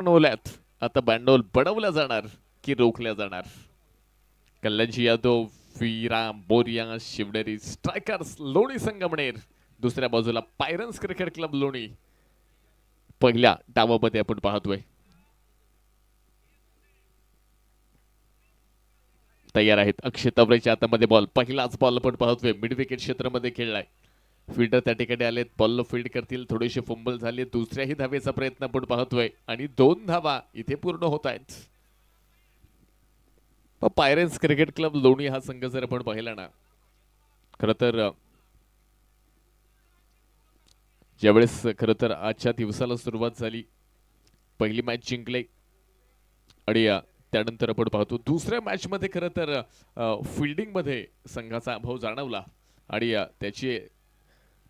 बनवल्यात आता बँडोल बनवल्या जाणार की रोखल्या जाणार. कल्याणजी यादव, विराम बोरिया, शिवनेरी स्ट्रायकर्स लोणी संगमनेर, दुसऱ्या बाजूला पायरन्स क्रिकेट क्लब लोणी. पहिल्या डावामध्ये आपण पाहतोय तयार आहेत अक्षय तवरेच्या हातामध्ये बॉल. पहिलाच बॉल आपण पाहतोय मिड विकेट क्षेत्रामध्ये खेळलाय. फिल्डर त्या ठिकाणी आलेत, बॉल फील्ड करतील. थोडेसे फंबल झाले, दुसऱ्याही धावेचा प्रयत्न आपण पाहतोय आणि 2 धावा इथे पूर्ण होत आहेत. पायरेन्स क्रिकेट क्लब लोणी हा संघ जर आपण पाहिला ना, खर तर ज्यावेळेस खर तर आजच्या दिवसाला सुरुवात झाली, पहिली मॅच जिंकले आणि त्यानंतर आपण पाहतो दुसऱ्या मॅच मध्ये खर तर फिल्डिंग मध्ये संघाचा अभाव जाणवला आणि त्याची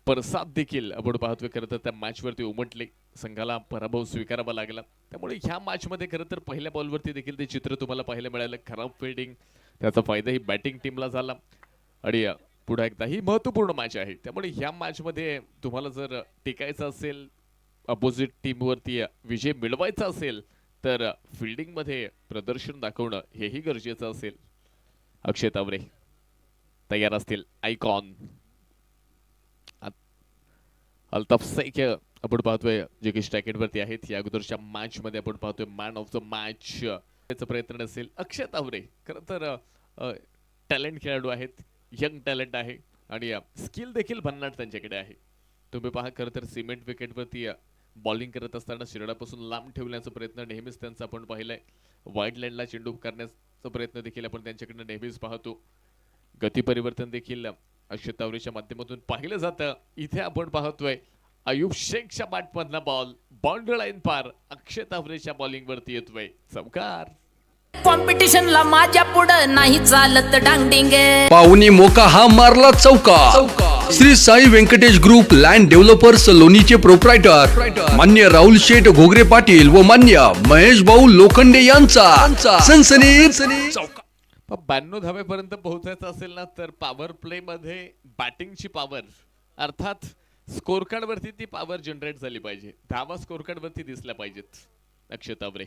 परसाद देखील आपण पाहतोय. खरं तर त्या मॅच वरती उमटले, संघाला पराभव स्वीकारावा लागला. त्यामुळे ह्या मॅच मध्ये खरं तर पहिल्या बॉलवरती देखील ते चित्र तुम्हाला पाहायला मिळालं. खराब फिल्डिंग, त्याचा फायदा ही बॅटिंग टीमला झाला आणि पुढे एकदा ही महत्वपूर्ण मॅच आहे. त्यामुळे ह्या मॅच मध्ये तुम्हाला जर टिकायचं असेल, अपोजिट टीम वरती विजय मिळवायचा असेल, तर फिल्डिंग मध्ये प्रदर्शन दाखवणं हेही गरजेचं असेल. अक्षय तावरे तयार असतील. आयकॉन अल्ताफ शेख आपण पाहतोय जे की स्ट्रायकेट वरती आहेत. या अगोदरच्या मॅच मध्ये आपण पाहतोय मॅन ऑफ द मॅच त्याचा प्रयत्न नसेल. अक्षय तावरे खरं तर टॅलेंट खेळाडू आहेत, यंग टॅलेंट आहे आणि स्किल देखील भन्नाट त्यांच्याकडे आहे. तुम्ही पहा खरं तर सिमेंट विकेट वरती बॉलिंग करत असताना शिरडापासून लांब ठेवण्याचा प्रयत्न नेहमीच त्यांचा आपण पाहिलाय. वाईड लाईनला चेंडू करण्याचा प्रयत्न देखील आपण त्यांच्याकडे नेहमीच पाहतो. गती परिवर्तन देखील अक्षय तावरेच्या माध्यमातून पाहिलं जातं. इथे आपण पाहतोय अयुब शेखच्या बॅटमधला बॉल बाउंड्री लाईन पार अक्षय तावरेच्या बॉलिंग वरती येतोय. चौकार. कॉम्पिटिशनला माझ्या पुढं नाही चालत डांगडिंग. पाहुणी मोका हा मारला चौका. Shri Sai Venkatesh group land developers लोणीचे प्रोप्रायटर मान्य राहुल शेठ घोगरे पाटील व मान्य महेश भाऊ लोखंडे यांचा सनसनीत 92 धावेपर्यंत पोहोचायचं असेल ना, तर पॉवर प्ले मध्ये बॅटिंगची पॉवर अर्थात स्कोर कार्ड वरती ती पॉवर जनरेट झाली पाहिजे. धावा स्कोर कार्ड वरती दिसल्या पाहिजेत. अक्षय तावरे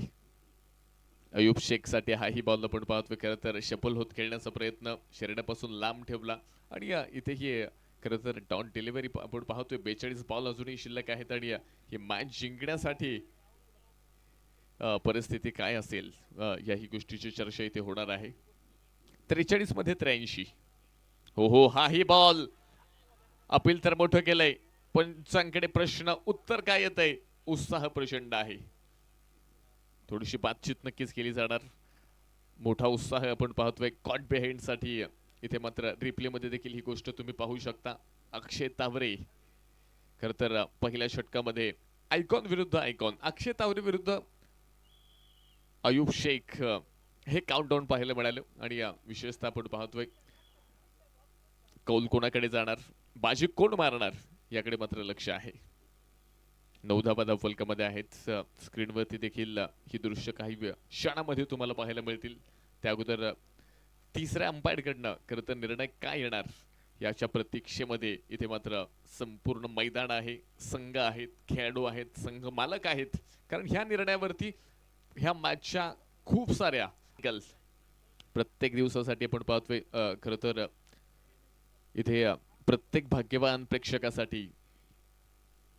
अयुब शेख साठी हाही बॉल आपण पाहतोय. खरं तर शफल होत खेळण्याचा प्रयत्न शरीरापासून लांब ठेवला आणि इथेही खरं तर डॉन डिलिव्हरी आपण पाहतोय. 42 बॉल अजूनही शिल्लक आहेत आणि ही मॅच जिंकण्यासाठी परिस्थिती काय असेल याही गोष्टीची चर्चा इथे होणार आहे. 43 मध्ये 83. हो हो, हाही बॉल अपील तर मोठं केलंय, पंचांकडे प्रश्न उत्तर काय येतंय. उत्साह प्रचंड आहे. थोडीशी बातचीत नक्कीच केली जाणार. मोठा उत्साह आपण पाहतोय कॉट बिहाइंड साठी. इथे मात्र रिप्ले मध्ये देखील ही गोष्ट तुम्ही पाहू शकता. अक्षय तावरे खर तर पहिल्या षटकामध्ये आयकॉन विरुद्ध आयकॉन, अक्षय तावरे विरुद्ध अयुब शेख हे काउंटडाऊन पाहायला मिळालं आणि विशेषतः आपण पाहतोय कौल कोणाकडे जाणार, बाजी कोण मारणार याकडे मात्र लक्ष आहे. 9 धावा धावफलकामध्ये आहेत. स्क्रीनवरती देखील ही दृश्य काही क्षणामध्ये तुम्हाला पाहायला मिळतील. त्या अगोदर तिसऱ्या अंपायर कडनं खरं तर निर्णय काय येणार याच्या प्रतीक्षेमध्ये इथे मात्र संपूर्ण मैदान आहे, संघ आहेत, खेळाडू आहेत, संघ मालक आहेत. कारण ह्या निर्णयावरती ह्या मॅचच्या खूप साऱ्या प्रत्येक दिवसासाठी आपण पाहतोय. खरं तर इथे प्रत्येक भाग्यवान प्रेक्षकासाठी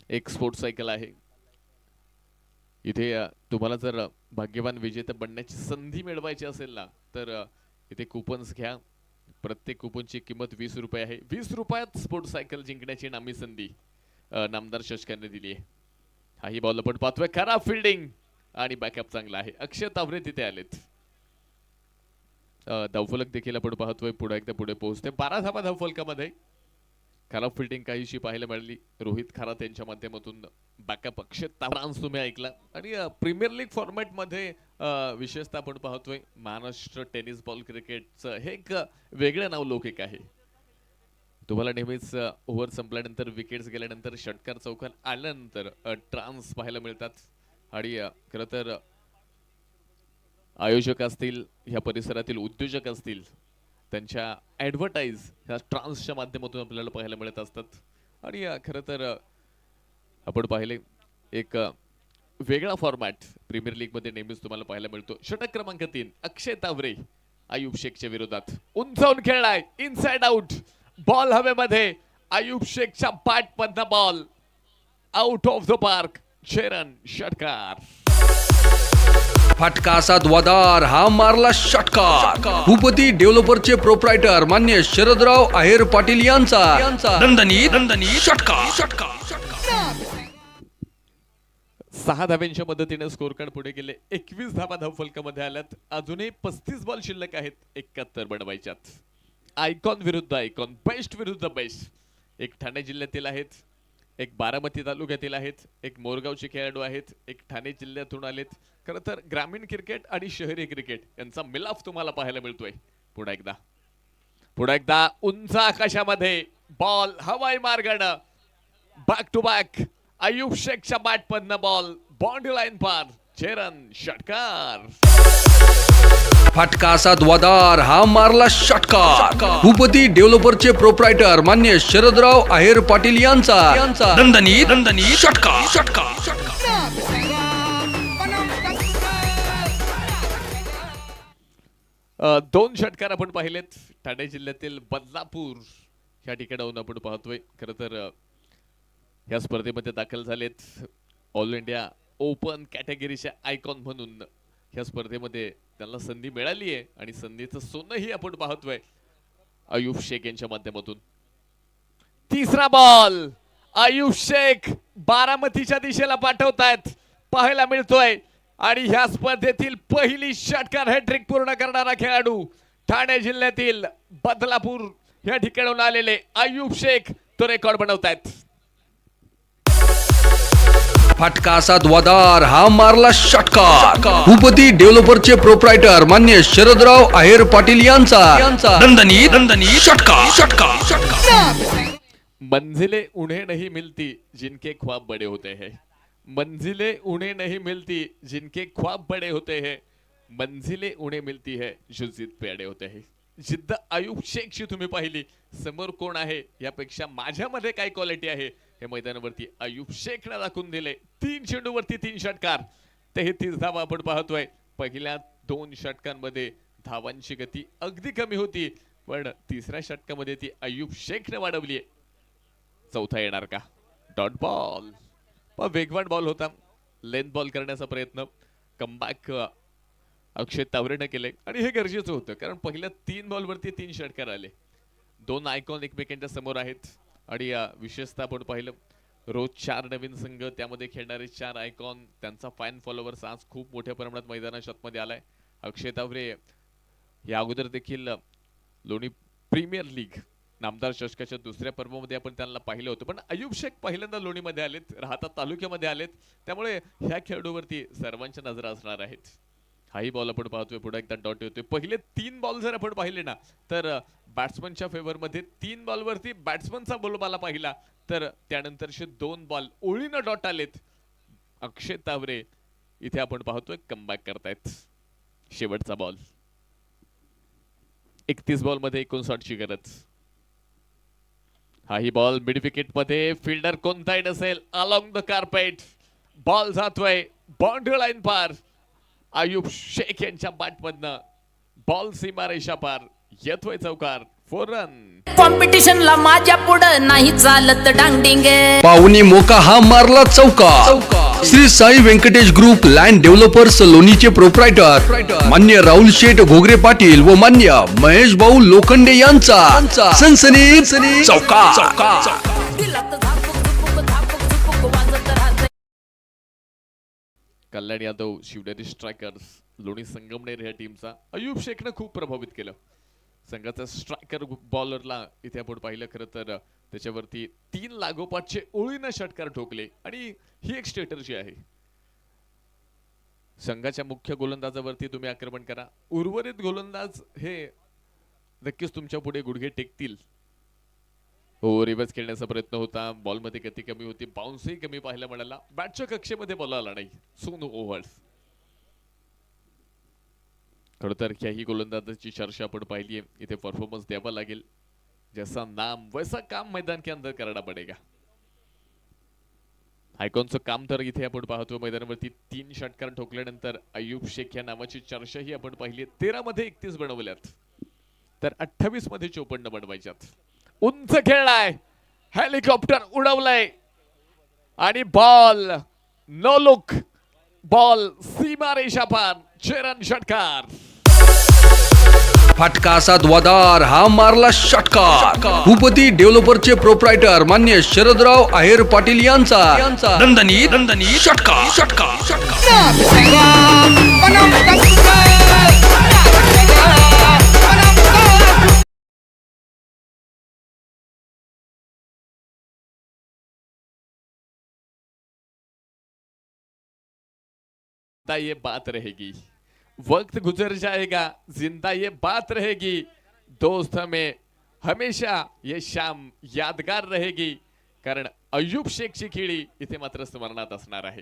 एक स्पोर्ट्स सायकल आहे. इथे तुम्हाला जर भाग्यवान विजेता बनण्याची संधी मिळवायची असेल ना, तर इथे कुपन्स घ्या. प्रत्येक कुपनची किंमत 20 रुपये आहे. 20 रुपयात स्पोर्ट्स सायकल जिंकण्याची नामी संधी नामदार शशकाने दिली आहे. हाही बॉल आपण पाहतोय. खराब फिल्डिंग आणि बॅकअप चांगला आहे. अक्षय तावरे तिथे आलेत. धावफलक देखील आपण पाहतोय पुढे एकदा पुढे पोहोचते. 12 धावा धावफलकामध्ये. खराब फिल्डिंग काहीशी पाहायला मिळाली रोहित खरात यांच्या माध्यमातून. बॅकअप अक्षय तावरांस तुम्ही ऐकला आणि प्रीमियर लीग फॉर्मॅट मध्ये विशेषतः आपण पाहतोय महाराष्ट्र टेनिस बॉल क्रिकेटचं हे एक वेगळं नाव लौकिक आहे. तुम्हाला नेहमीच ओव्हर संपल्यानंतर विकेट्स गेल्यानंतर षटकार चौकार आल्यानंतर ट्रान्स पाहायला मिळतात आणि खरं तर आयोजक असतील, ह्या परिसरातील उद्योजक असतील, त्यांच्या ॲडव्हर्टाईज ह्या ट्रान्सच्या माध्यमातून आपल्याला पाहायला मिळत असतात. आणि खरं तर आपण पाहिले एक वेगळा फॉर्मॅट प्रीमियर लीग मध्ये नेहमीच तुम्हाला पाहायला मिळतो. षटक क्रमांक 3 अक्षय तावरे आयुब शेखच्या विरोधात उंचावून खेळलाय, इनसाइड आउट, बॉल हवेमध्ये, आयुब शेखच्या बॅटमधनं ball out of the park, 6 run षटकार. फटका असा धुवाधार हा मारला षटकार. भूपती डेव्हलपरचे प्रोप्रायटर मान्य शरदराव आहेर पाटील यांचा दणदणीत षटकार. 6 धाव्यांच्या मदतीने स्कोर कार्ड पुढे गेले. 21 धावा धावफलकामध्ये आल्यात. अजूनही 35 बॉल शिल्लक आहेत 71 बनवायच्यात. आयकॉन विरुद्ध आयकॉन, बेस्ट विरुद्ध बेस्ट. एक ठाणे जिल्ह्यातील आहेत, एक बारामती तालुक्यातील आहेत, एक मोरगावचे खेळाडू आहेत, एक ठाणे जिल्ह्यातून आलेत. खरं तर ग्रामीण क्रिकेट आणि शहरी क्रिकेट यांचा मिलाफ तुम्हाला पाहायला मिळतोय. पुन्हा एकदा उंच आकाशामध्ये बॉल हवाई मार्गाने, बॅक टू बॅक आयुब शेखच्या बॅटमधनं बॉल बाउंड्री लाईन पार, 6 रन षटकार. फटका असा धुवाधार हा मारला षटकार. भूपती डेव्हलपरचे प्रोप्रायटर मान्य शरदराव आहेर पाटील यांचा दणदणीत षटकार. 2 षटकार आपण पाहिलेत ठाणे जिल्ह्यातील बदलापूर या ठिकाणाहून आपण पाहतोय. खरं तर या स्पर्धेमध्ये दाखल झालेत. ऑल इंडिया ओपन कॅटेगरीच्या आयकॉन म्हणून या स्पर्धेमध्ये त्यांना संधी मिळाली आहे आणि संधीचं सोनंही आपण पाहतोय आयुब शेख यांच्या माध्यमातून. तिसरा बॉल आयुब शेख बारामतीच्या दिशेला पाठवतायत पाहायला मिळतोय आणि ह्या स्पर्धेतील पहिली षटकार हॅट्रिक पूर्ण करणारा खेळाडू ठाणे जिल्ह्यातील बदलापूर या ठिकाणाहून आलेले आयुब शेख तो रेकॉर्ड बनवतायत. फटका असा धुवाधार हा मारला षटकार. भूपती डेव्हलपरचे प्रोप्रायटर मान्य शरदराव आहेर पाटील यांचा दणदणीत षटकार. मंजिलें उन्हें नहीं मिलती जिनके ख्वाब बड़े होते हैं, मंजिलें उन्हें नहीं मिलती जिनके ख्वाब बड़े होते हैं, मंजिलें उन्हें मिलती है जो जिद पे अड़े होते हैं. जिद्द आयुब शेखची तुम्ही पाहिली. समोर कोण आहे यापेक्षा माझ्यामध्ये काय क्वालिटी आहे हे मैदानावरती आयुब शेखने दाखवून दिले. 3 चेंडूवरती 3 षटकार, 33 धावा आपण पाहतोय. पहिल्या 2 षटकांमध्ये धावांची गती अगदी कमी होती, पण तिसऱ्या षटकामध्ये ती आयुब शेखने वाढवली. चौथा येणार का? डॉट बॉल, पण वेगवान बॉल होता. लेंथ बॉल करण्याचा प्रयत्न, कमबॅक अक्षय तावरेने केले आणि हे गरजेचं होतं कारण पहिल्या 3 बॉलवरती 3 षटकार आले. 2 आयकॉन एकमेकांच्या समोर आहेत आणि विशेषतः आपण पाहिलं रोज 4 नवीन संघ, त्यामध्ये खेळणारे 4 आयकॉन, त्यांचा फॅन फॉलोअर्स आज खूप मोठ्या प्रमाणात मैदानाच्या आतमध्ये आलाय. अक्षय तावरे या अगोदर देखील लोणी प्रीमियर लीग नामदार चषकाच्या दुसऱ्या पर्वामध्ये आपण त्यांना पाहिलं होतं, पण आयुब शेख पहिल्यांदा लोणीमध्ये आलेत, राहता तालुक्यामध्ये आलेत, त्यामुळे ह्या खेळाडूवरती सर्वांच्या नजरा असणार आहेत. हाही बॉल आपण पाहतोय, पुढे एकदा डॉट येतोय. पहिले 3 बॉल जर आपण पाहिले ना तर बॅट्समनच्या फेवर मध्ये 3 बॉलवरती बॅट्समनचा बोलबाला पाहिला तर त्यानंतरचे 2 बॉल ओळीनं डॉट आलेत. अक्षय तावरे इथे आपण पाहतोय कमबॅक करतायत. शेवटचा बॉल 31 बॉल मध्ये 59 ची गरज. हाही बॉल मिड विकेट मध्ये, फिल्डर कोणताही नसेल, अलॉंग द कार्पेट बॉल जातोय बाउंड्री लाईन पार. आयुब शेख यांच्या बॅटमधनं बॉल सीमारेषा पार, येतोय चौकार, 4 रन. कॉम्पिटिशनला माझ्या पुढं नाही चालत डांगडिंग. पाहुणी मोका हा मारला चौका. Shri Sai Venkatesh group land developers लोणीचे प्रोप्रायटर मान्य राहुल शेठ घोगरे पाटील व मान्य महेश भाऊ लोखंडे यांचा सनसनी चौका. कल्याण यादव शिवनेरी स्ट्रायकर्स लोणी संगमनेर या टीमचा आयुब शेखने खूप प्रभावित केलं. संघाचा स्ट्रायकर बॉलरला इथे आपण पाहिलं खरं तर त्याच्यावरती 3 लागोपाठचे ओळीनं षटकार ठोकले आणि ही एक स्ट्रॅटर्जी आहे. संघाच्या मुख्य गोलंदाजावरती तुम्ही आक्रमण करा, उर्वरित गोलंदाज हे नक्कीच तुमच्या पुढे गुडघे टेकतील. हो, रिव्हर्स खेळण्याचा प्रयत्न होता, बॉल मध्ये गती कमी होती, बाउन्सही कमी पाहायला मिळाला, बॅटच्या कक्षेमध्ये बॉल आला नाही. सोनू ओव्हर्स. खरं तर ह्याही गोलंदाजाची चर्चा आपण पाहिली आहे. इथे परफॉर्मन्स द्यावा लागेल, जैसा नाम वैसा काम मैदान के अंदर करना पड़ेगा. आयकॉनचं काम तर इथे आपण पाहतो मैदानावरती 3 षटकार ठोकल्यानंतर अय्यूब शेख या नावाची चर्चाही आपण पाहिली. 13 मध्ये 31 बनवल्यात तर 28 मध्ये 54 बनवायच्यात. उंच खेळलाय, हेलिकॉप्टर उडवलाय आणि बॉल नो लुक, बॉल सीमारेषा पार. चरण षटकार, फटका असा द्वादार हा मारला षटकार. भूपती डेव्हलपरचे प्रोप्रायटर मान्य शरदराव आहेर पाटील यांचा दणदणीत षटकार. ये बात रहेगी, वक्त गुजर जाएगा, जिंदा ये बात रहेगी, दोस्त हमें हमेशा ये शाम यादगार रहेगी. कारण अय्यूब शेखची खेळी इथे मात्र स्मरणात असणार आहे.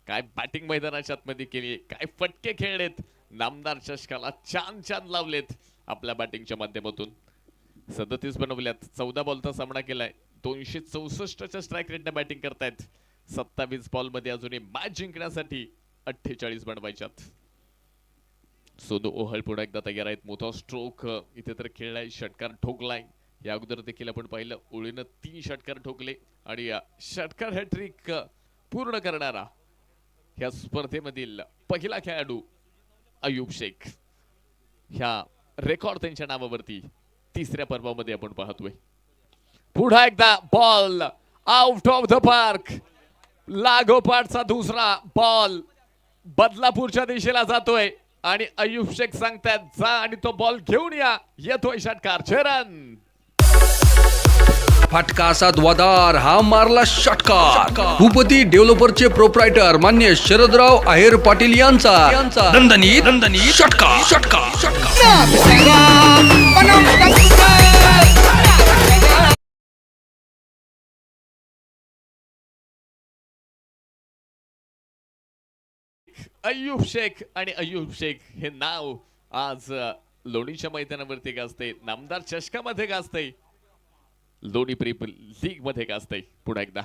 काय बॅटिंग मैदानाच्या आतमध्ये केली, काय फटके खेळलेत, नामदार चषकाला छान लावलेत आपल्या बॅटिंगच्या माध्यमातून. 37 बनवल्यात, 14 बॉलचा सामना केलाय, 264च्या स्ट्राईक रेटने बॅटिंग करतायत. 27 बॉल मध्ये अजूनही मॅच जिंकण्यासाठी 48 बनवायच्यात. सोनू ओहळ पुन्हा एकदा तयार आहेत. मोठा स्ट्रोक इथे तर खेळलाय, षटकार ठोकलाय. या अगोदर देखील आपण पाहिलं ओळीनं 3 षटकार ठोकले आणि षटकार हॅट्रिक पूर्ण करणारा ह्या स्पर्धेमधील पहिला खेळाडू अय्यूब शेख. ह्या रेकॉर्ड त्यांच्या नावावरती तिसऱ्या पर्वामध्ये आपण पाहतोय. पुन्हा एकदा ball out of the park, लागोपाठचा दुसरा बॉल बदलापूरच्या दिशेला जातोय आणि अय्यूब शेख सांगतात जा आणि तो बॉल घेऊन या. येतोय षटकार. चरण, फटका असा द्वादार हा मारला षटकार. भूपती डेव्हलपरचे प्रोप्रायटर मान्य शरदराव आहेर पाटील यांचा दणदणीत षटकार. अय्यूब शेख आणि अय्यूब शेख हे नाव आज लोणीच्या मैदानावरती गाजते, नामदार चषकामध्ये गाजते, लोणी प्रीमियर लीग मध्ये गाजते. पुन्हा एकदा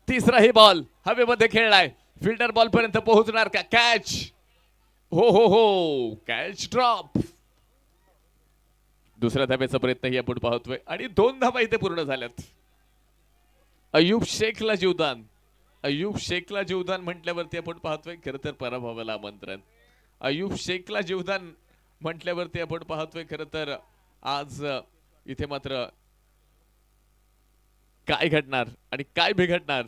तिसराही बॉल हवेमध्ये खेळलाय, फिल्डर बॉल पर्यंत पोहोचणार का? कॅच, हो कॅच ड्रॉप. दुसऱ्या धाब्याचा प्रयत्नही आपण पाहतोय आणि 2 धाबा इथे पूर्ण झाल्यात. अय्यूब शेखला जीवदान, अय्यूब शेखला जीवदान म्हटल्यावरती आपण पाहतोय खरं तर पराभवाला आमंत्रण. अय्यूब शेखला जीवदान म्हटल्यावरती आपण पाहतोय खरं तर आज इथे मात्र काय घडणार आणि काय बिघडणार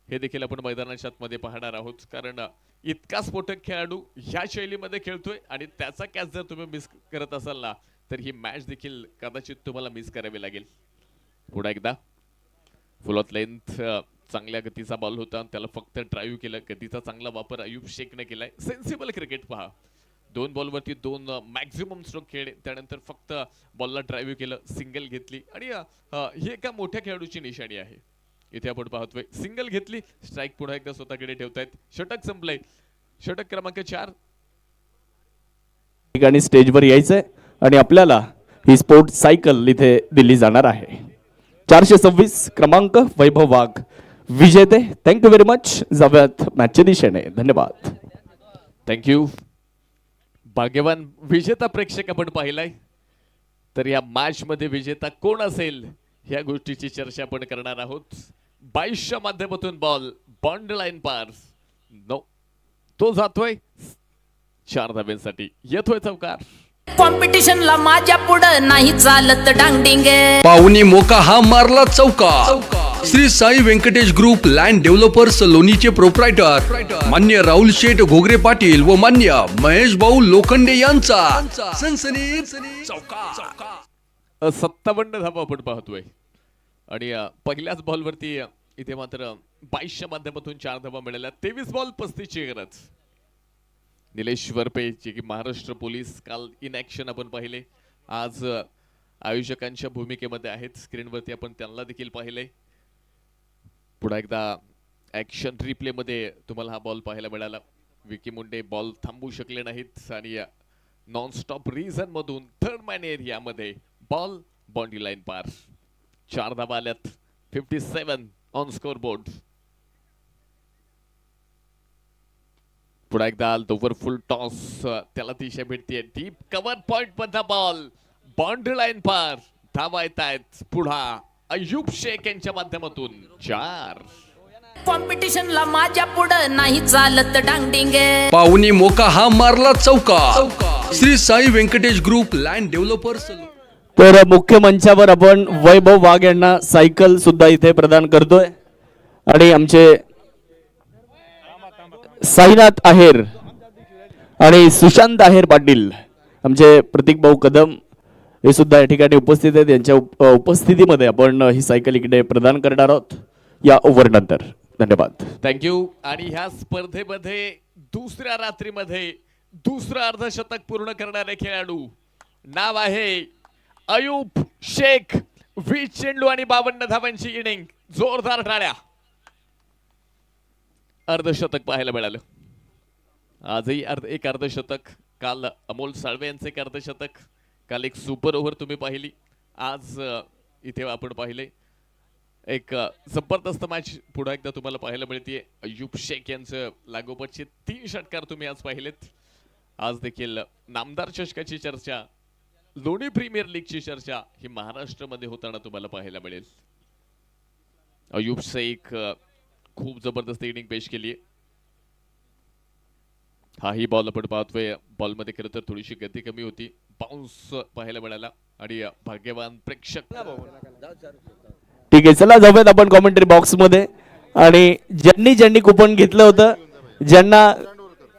हे देखील आपण मैदानाच्या आतमध्ये पाहणार आहोत. कारण इतका स्फोटक खेळाडू ह्या शैलीमध्ये खेळतोय आणि त्याचा कॅच जर तुम्ही मिस करत असाल ना तर ही मॅच देखील कदाचित तुम्हाला मिस करावी लागेल. पुन्हा एकदा फुल ऑफ लेंथ, चांगल्या गतीचा बॉल होता, त्याला फक्त ड्राईव्ह केलं. गतीचा चांगला वापर अय्यूब शेखने केलाय. सेन्सिबल क्रिकेट पहा, 2 बॉलवरती 2 मॅक्झिमम स्ट्रोक खेळले, त्यानंतर फक्त बॉलला ड्राईव्ह केलं, सिंगल घेतली आणि ही एका मोठ्या खेळाडूची निशाणी आहे. इथे आपण पाहतोय सिंगल घेतली, स्ट्राईक पुन्हा एकदा स्वतःकडे ठेवतायत. षटक संपलंय, षटक क्रमांक 4. ठिकाणी स्टेजवर यायचंय आणि आपल्याला ही स्पोर्ट सायकल इथे दिली जाणार आहे. 426 क्रमांक वैभव वाघ विजेते. Thank you very much. जाऊयात मॅचच्या दिशेने. धन्यवाद. थँक्यू. भाग्यवान विजेता प्रेक्षक आपण पाहिलाय, तर या मॅच मध्ये विजेता कोण असेल ह्या गोष्टीची चर्चा आपण करणार आहोत. 22च्या माध्यमातून बॉल बॉन्ड लाईन पार, नो तो जातोय 4 धाब्यांसाठी. येतोय चौकार. कॉम्पिटिशनला माझ्या पुढं नाही चालत डांगडिंग. पाहुणी मोका हा मारला चौकार. Shri Sai Venkatesh group land developers लोणीचे प्रोप्रायटर मान्य राहुल शेठ घोगरे पाटील व मान्य महेश भाऊ लोखंडे यांचा सनसनीत चौकार. 57 धाबा आपण पाहतोय आणि पहिल्याच बॉलवरती इथे मात्र 22च्या माध्यमातून 4 धाबा मिळाल्या. 23 बॉल 35ची गरज. निलेश वरपे जे की महाराष्ट्र पोलीस काल इन ऍक्शन आपण पाहिले, आज आयोजकांच्या भूमिकेमध्ये आहेत. स्क्रीनवरती आपण त्यांना देखील पाहिले. पुन्हा एकदा ऍक्शन रिप्ले मध्ये तुम्हाला हा बॉल पाहायला मिळाला. विकी मुंडे बॉल थांबवू शकले नाहीत आणि नॉन स्टॉप रिझन मधून थर्ड मॅन एरियामध्ये बॉल बाउंड्री लाईन पार. 4 धाबा आल्यात. 57 ऑन स्कोर बोर्ड. पुन्हा एकदा ओव्हर फुल टॉस त्याला दिशा भेटते डीप कव्हर पॉइंट मधला बॉल बाउंड्री लाईन पार धावा येत आहेत पुढा अय्यूब शेख यांच्या माध्यमातून 4. कॉम्पिटिशनला माझ्या पुढं नाही चालत डांगडिंगे. पाहुणी मोका हा मारला चौका. Shri Sai Venkatesh group land developers. तर मुख्य मंचावर आपण वैभव वाघ यांना सायकल सुद्धा इथे प्रदान करतोय आणि आमचे साईनाथ आहेर आणि सुशांत आहेर पाटील आमचे प्रतीक भाऊ कदम हे सुद्धा या ठिकाणी उपस्थित आहेत. यांच्या उपस्थितीमध्ये आपण ही सायकल इकडे प्रदान करणार आहोत या ओव्हर नंतर. धन्यवाद. थँक्यू. आणि ह्या स्पर्धेमध्ये दुसऱ्या रात्रीमध्ये दुसरं अर्धशतक पूर्ण करणारे खेळाडू नाव आहे अयूब शेख. 20 चेंडू आणि 52 धावांची इनिंग. जोरदार टाळ्या. अर्धशतक पाहायला मिळालं. आजही एक अर्धशतक. काल अमोल साळवे यांचे एक अर्धशतक. काल एक सुपर ओव्हर तुम्ही पाहिली. आज इथे आपण पाहिले एक जबरदस्त मॅच पुन्हा एकदा तुम्हाला पाहायला मिळते. अय्यूब शेख यांचं लागोपाठचे 3 षटकार तुम्ही आज पाहिलेत. आज देखील नामदार चषकाची चर्चा, लोणी प्रीमियर लीगची चर्चा ही महाराष्ट्रामध्ये होताना तुम्हाला पाहायला मिळेल. अय्यूब शेख खूप जबरदस्त इनिंग पेश केली आहे. हाही बॉल आपण पाहतोय. बॉलमध्ये खरं तर थोडीशी गती कमी होती. बाउन्स पाहायला मिळाला आणि भाग्यवान प्रेक्षक. ठीक आहे, चला जाऊयात आपण कॉमेंटरी बॉक्स मध्ये. आणि ज्यांनी कुपन घेतलं होतं, ज्यांना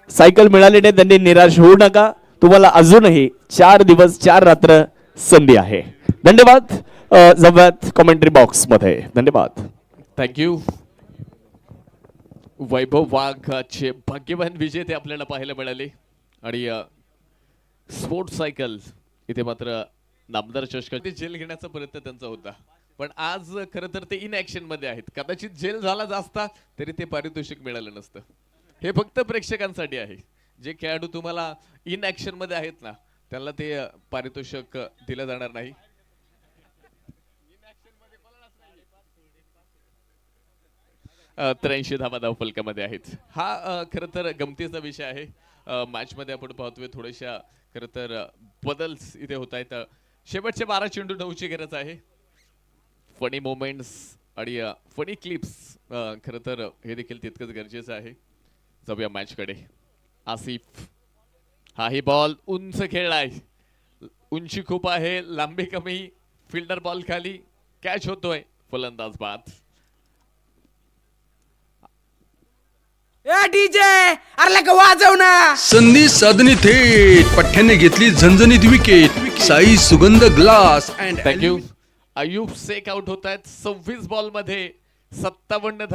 सायकल मिळाली नाही त्यांनी निराश होऊ नका. तुम्हाला अजूनही 4 दिवस 4 रात्र संधी आहे. धन्यवाद. जाऊयात कॉमेंटरी बॉक्स मध्ये. धन्यवाद. थँक्यू. वैभव वाघचे भाग्यवान विजेते आपल्याला पाहायला मिळाले आणि स्पोर्ट्स सायकल इथे मात्र नामदार चषकात जेल घेण्याचा प्रयत्न त्यांचा होता. पण आज खरं तर ते इन ऍक्शन मध्ये आहेत. कदाचित जेल झाला असता तरी ते पारितोषिक मिळालं नसतं. हे फक्त प्रेक्षकांसाठी आहे. जे खेळाडू तुम्हाला इन ऍक्शन मध्ये आहेत ना त्यांना ते पारितोषिक दिलं जाणार नाही. अ, 83 धावा धावफलकामध्ये आहेत. हा खरं तर गमतीचा विषय आहे. मॅच मध्ये आपण पाहतोय थोड्याशा खरं तर बदल्स इथे होत आहेत. शेवटचे 12 चेंडू 9ची गरज आहे. फनी मोमेंट्स आणि फनी क्लिप्स खरं तर हे देखील तितकंच गरजेचं आहे. जाऊया मॅच कडे. आसिफ. हाही बॉल उंच खेळलाय. उंची खूप आहे, लांबी कमी. फिल्डर बॉल खाली कॅच होतोय. फलंदाज बाद. डीजे अरे का वाजव ना. संधी साधणी थेट पठ्ठ्याने घेतली झणझणीत wicket. Sai Sugandh glass and thank you. Ayyub Shaikh out होत आहेत 26 बॉल मध्ये 57 धावा.